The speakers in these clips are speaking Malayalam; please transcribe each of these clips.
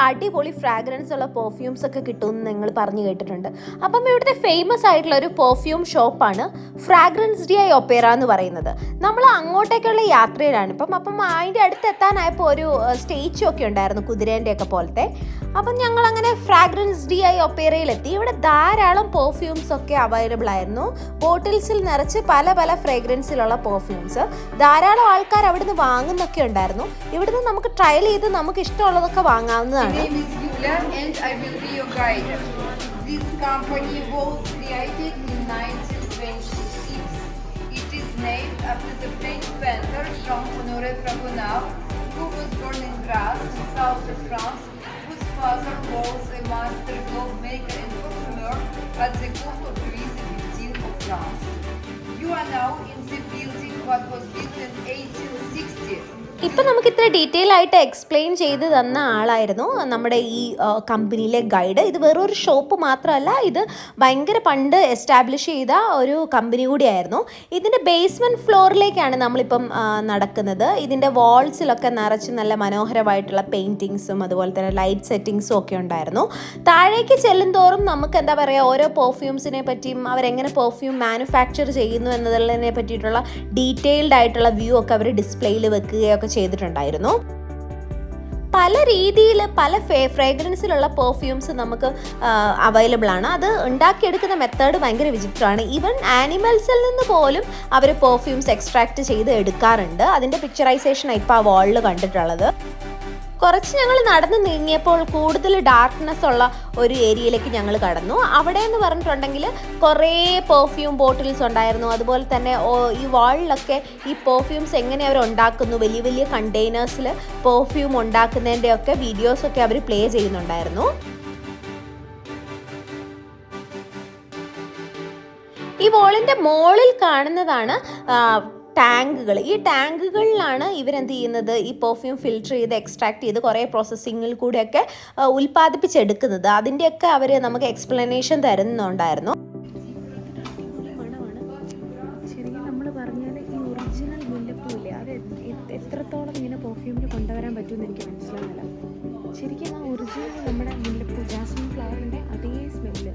അടിപൊളി ഫ്രാഗ്രൻസ് ഉള്ള പെർഫ്യൂംസ് ഒക്കെ കിട്ടുമെന്ന് നിങ്ങൾ പറഞ്ഞു കേട്ടിട്ടുണ്ട്. അപ്പം ഇവിടുത്തെ ഫേമസ് ആയിട്ടുള്ള ഒരു പെർഫ്യൂം ഷോപ്പാണ് ഫ്രാഗ്രൻസ് ഡി ഒപ്പേറ എന്ന് പറയുന്നത്. നമ്മൾ അങ്ങോട്ടേക്കുള്ള യാത്രയിലാണ് അപ്പം അതിൻ്റെ അടുത്ത് എത്താനായപ്പോൾ ഒരു സ്റ്റേച്ചു ഒക്കെ ഉണ്ടായിരുന്നു, കുതിരേൻ്റെ ഒക്കെ പോലത്തെ. അപ്പം ഞങ്ങൾ അങ്ങനെ ഫ്രാഗ്രൻസ് ഡി ഒപ്പേറയിലെത്തി. ഇവിടെ ധാരാളം പെർഫ്യൂംസ് ഒക്കെ അവൈലബിൾ ആയിരുന്നു. ബോട്ടിൽസിൽ നിറച്ച് പല പല ഫ്രേഗ്രൻസിലുള്ള പെർഫ്യൂംസ്. ധാരാളം ആൾക്കാർ അവിടുന്ന് വാങ്ങുന്നൊക്കെ ഉണ്ടായിരുന്നു. ഇവിടുന്ന് നമുക്ക് ട്രയൽ ചെയ്ത് നമുക്ക് ഇഷ്ടമുള്ളതൊക്കെ വാങ്ങാവുന്നതാണ്. Father was a master glove maker and perfumer at the court of Louis XV of France. You are now in the building what was built in 1860. ഇപ്പം നമുക്ക് ഇത്ര ഡീറ്റെയിൽ ആയിട്ട് എക്സ്പ്ലെയിൻ ചെയ്ത് തന്ന ആളായിരുന്നു നമ്മുടെ ഈ കമ്പനിയിലെ ഗൈഡ്. ഇത് വേറൊരു ഷോപ്പ് മാത്രമല്ല, ഇത് ഭയങ്കര പണ്ട് എസ്റ്റാബ്ലിഷ് ചെയ്ത ഒരു കമ്പനി കൂടിയായിരുന്നു. ഇതിൻ്റെ ബേസ്മെൻറ്റ് ഫ്ലോറിലേക്കാണ് നമ്മളിപ്പം നടക്കുന്നത്. ഇതിൻ്റെ വാൾസിലൊക്കെ നിറച്ച് നല്ല മനോഹരമായിട്ടുള്ള പെയിൻറ്റിങ്സും അതുപോലെ തന്നെ ലൈറ്റ് സെറ്റിങ്സും ഒക്കെ ഉണ്ടായിരുന്നു. താഴേക്ക് ചെല്ലും തോറും നമുക്ക് എന്താ പറയുക, ഓരോ പെർഫ്യൂംസിനെ പറ്റിയും അവരെങ്ങനെ പെർഫ്യൂം മാനുഫാക്ചർ ചെയ്യുന്നു എന്നതിനെ പറ്റിയിട്ടുള്ള ഡീറ്റെയിൽഡ് ആയിട്ടുള്ള വ്യൂ ഒക്കെ അവർ ഡിസ്പ്ലേയിൽ വെക്കുകയൊക്കെ ചെയ്തിട്ടുണ്ടായിരുന്നു. പല രീതിയിൽ പല ഫ്രേഗ്രൻസിലുള്ള പെർഫ്യൂംസ് നമുക്ക് അവൈലബിൾ ആണ്. അത് ഉണ്ടാക്കിയെടുക്കുന്ന മെത്തേഡ് ഭയങ്കര വിചിത്രമാണ്. ഈവൻ ആനിമൽസിൽ നിന്ന് പോലും അവർ പെർഫ്യൂംസ് എക്സ്ട്രാക്ട് ചെയ്ത് എടുക്കാറുണ്ട്. അതിൻ്റെ പിക്ചറൈസേഷനാണ് ഇപ്പോൾ ആ വാളിൽ കണ്ടിട്ടുള്ളത്. കുറച്ച് ഞങ്ങൾ നടന്ന് നീങ്ങിയപ്പോൾ കൂടുതൽ ഡാർക്ക്നെസ് ഉള്ള ഒരു ഏരിയയിലേക്ക് ഞങ്ങൾ കടന്നു. അവിടെ എന്ന് പറഞ്ഞിട്ടുണ്ടെങ്കിൽ കുറേ പെർഫ്യൂം ബോട്ടിൽസ് ഉണ്ടായിരുന്നു. അതുപോലെ തന്നെ ഈ വാളിലൊക്കെ ഈ പെർഫ്യൂംസ് എങ്ങനെ അവർ ഉണ്ടാക്കുന്നു, വലിയ വലിയ കണ്ടെയ്നേഴ്സിൽ പെർഫ്യൂം ഉണ്ടാക്കുന്നതിൻ്റെയൊക്കെ വീഡിയോസൊക്കെ അവർ പ്ലേ ചെയ്യുന്നുണ്ടായിരുന്നു. ഈ വാളിൻ്റെ മുകളിൽ കാണുന്നതാണ് ടാങ്കുകൾ. ഈ ടാങ്കുകളിലാണ് ഇവരെന്ത് ചെയ്യുന്നത്, ഈ പെർഫ്യൂം ഫിൽറ്റർ ചെയ്ത് എക്സ്ട്രാക്ട് ചെയ്ത് കുറേ പ്രോസസ്സിങ്ങിൽ കൂടെയൊക്കെ ഉൽപ്പാദിപ്പിച്ചെടുക്കുന്നത്. അതിൻ്റെയൊക്കെ അവർ നമുക്ക് എക്സ്പ്ലനേഷൻ തരുന്നുണ്ടായിരുന്നു. ശരിക്കും നമ്മൾ പറഞ്ഞാൽ ഈ ഒറിജിനൽ മുല്ലപ്പൂവില്ലേ, അത് എത്രത്തോളം ഇങ്ങനെ പെർഫ്യൂമിന് കൊണ്ടുവരാൻ പറ്റുമെന്ന് എനിക്ക് മനസ്സിലാവില്ല. ശരിക്കും ആ ഒറിജിനൽ നമ്മുടെ മുല്ലപ്പൂ ജാസ്മിൻ ഫ്ലവറിൻ്റെ അതേ സ്മെല്ല്.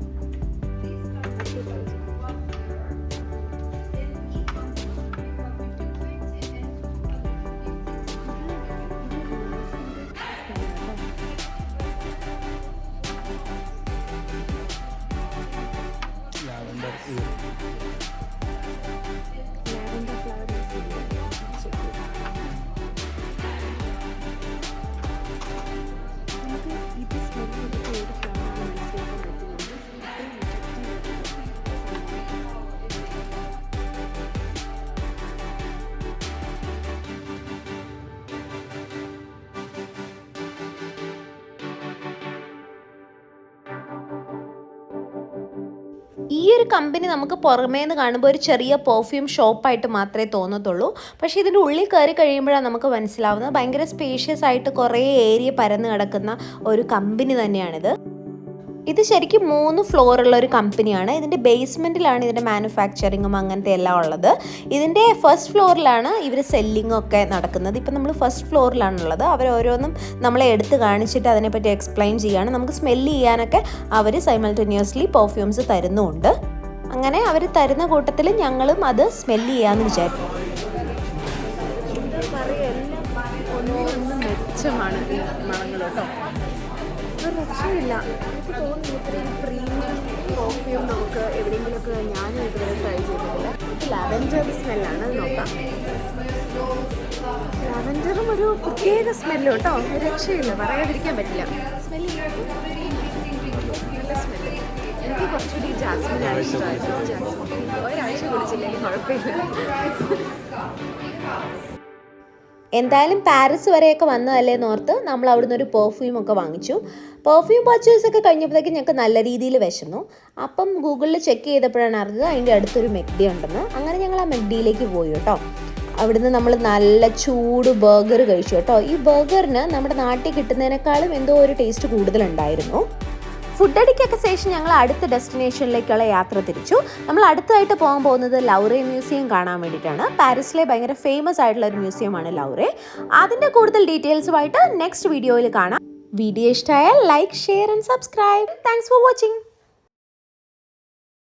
ഈ ഒരു കമ്പനി നമുക്ക് പുറമേ നിന്ന് കാണുമ്പോൾ ഒരു ചെറിയ പെർഫ്യൂം ഷോപ്പായിട്ട് മാത്രമേ തോന്നത്തുള്ളൂ. പക്ഷേ ഇതിൻ്റെ ഉള്ളിൽ കയറി കഴിയുമ്പോഴാണ് നമുക്ക് മനസ്സിലാവുന്നത് ഭയങ്കര സ്പേഷ്യസ് ആയിട്ട് കുറേ ഏരിയ പരന്ന് കിടക്കുന്ന ഒരു കമ്പനി തന്നെയാണിത്. ഇത് ശരിക്കും 3 ഫ്ലോറുള്ള ഒരു കമ്പനിയാണ്. ഇതിൻ്റെ ബേസ്മെൻറ്റിലാണ് ഇതിൻ്റെ മാനുഫാക്ചറിങ്ങും അങ്ങനത്തെ എല്ലാം ഉള്ളത്. ഇതിൻ്റെ ഫസ്റ്റ് ഫ്ലോറിലാണ് ഇവർ സെല്ലിങ്ങും ഒക്കെ നടക്കുന്നത്. ഇപ്പം നമ്മൾ ഫസ്റ്റ് ഫ്ലോറിലാണുള്ളത്. അവർ ഓരോന്നും നമ്മളെ എടുത്ത് കാണിച്ചിട്ട് അതിനെപ്പറ്റി എക്സ്പ്ലെയിൻ ചെയ്യുകയാണ്. നമുക്ക് സ്മെല്ല് ചെയ്യാനൊക്കെ അവർ സൈമൾട്ടേനിയസ്ലി പെർഫ്യൂംസ് തരുന്നുമുണ്ട്. അങ്ങനെ അവർ തരുന്ന കൂട്ടത്തിൽ ഞങ്ങളും അത് സ്മെല്ല് ചെയ്യാമെന്ന് വിചാരിക്കും. എന്താ പറയുക, എല്ലാം ഒന്നും മെച്ചമാണ് ഈ മണങ്ങൾ കേട്ടോ. ഒരു രക്ഷയില്ല. എനിക്ക് തോന്നുന്നു ഇത്രയും പ്രീമിയം പെർഫ്യൂം നമുക്ക് എവിടെയെങ്കിലുമൊക്കെ ഞാനും ഇതുവരെ ട്രൈ ചെയ്തിട്ടില്ല. ഇത് ലാവൻഡർ സ്മെല്ലാണ്, നോക്കാം. ലാവൻഡറും ഒരു പ്രത്യേക സ്മെല്ല് കേട്ടോ, ഒരു രക്ഷയില്ല, പറയാതിരിക്കാൻ പറ്റില്ല. സ്മെല്ല് നല്ല സ്മെല്ല്. എനിക്ക് കുറച്ചുകൂടി ജാസ്മിനാണ് ഇഷ്ടമായിരുന്നു. ജാസ്മിൻ ഒരാഴ്ച കുളിച്ചില്ലെങ്കിൽ കുഴപ്പമില്ല. എന്തായാലും പാരീസ് വരെയൊക്കെ വന്നതല്ലേ എന്നോർത്ത് നമ്മൾ അവിടുന്ന് ഒരു പെർഫ്യൂമൊക്കെ വാങ്ങിച്ചു. പെർഫ്യൂം പർച്ചേസൊക്കെ കഴിഞ്ഞപ്പോഴത്തേക്കും ഞങ്ങൾക്ക് നല്ല രീതിയിൽ വിശന്നു. അപ്പം ഗൂഗിളിൽ ചെക്ക് ചെയ്തപ്പോഴാണ് അറിഞ്ഞത് അതിൻ്റെ അടുത്തൊരു മെക്ഡി ഉണ്ടെന്ന്. അങ്ങനെ ഞങ്ങൾ ആ മെക്ഡിയിലേക്ക് പോയി കേട്ടോ. അവിടുന്ന് നമ്മൾ നല്ല ചൂട് ബർഗർ കഴിച്ചു കേട്ടോ. ഈ ബർഗറിന് നമ്മുടെ നാട്ടിൽ കിട്ടുന്നതിനേക്കാളും എന്തോ ഒരു ടേസ്റ്റ് കൂടുതലുണ്ടായിരുന്നു. ഫുഡ് അടിക്കൊക്കെ ശേഷം ഞങ്ങൾ അടുത്ത ഡെസ്റ്റിനേഷനിലേക്കുള്ള യാത്ര തിരിച്ചു. നമ്മൾ അടുത്തായിട്ട് പോകാൻ പോകുന്നത് ലൗറെ മ്യൂസിയം കാണാൻ വേണ്ടിയിട്ടാണ്. പാരീസിലെ ഭയങ്കര ഫേമസ് ആയിട്ടുള്ള ഒരു മ്യൂസിയമാണ് ലൗറെ. അതിൻ്റെ കൂടുതൽ ഡീറ്റെയിൽസുമായിട്ട് നെക്സ്റ്റ് വീഡിയോയിൽ കാണാം. വീഡിയോ ഇഷ്ടമായാൽ like share and subscribe. Thanks for watching.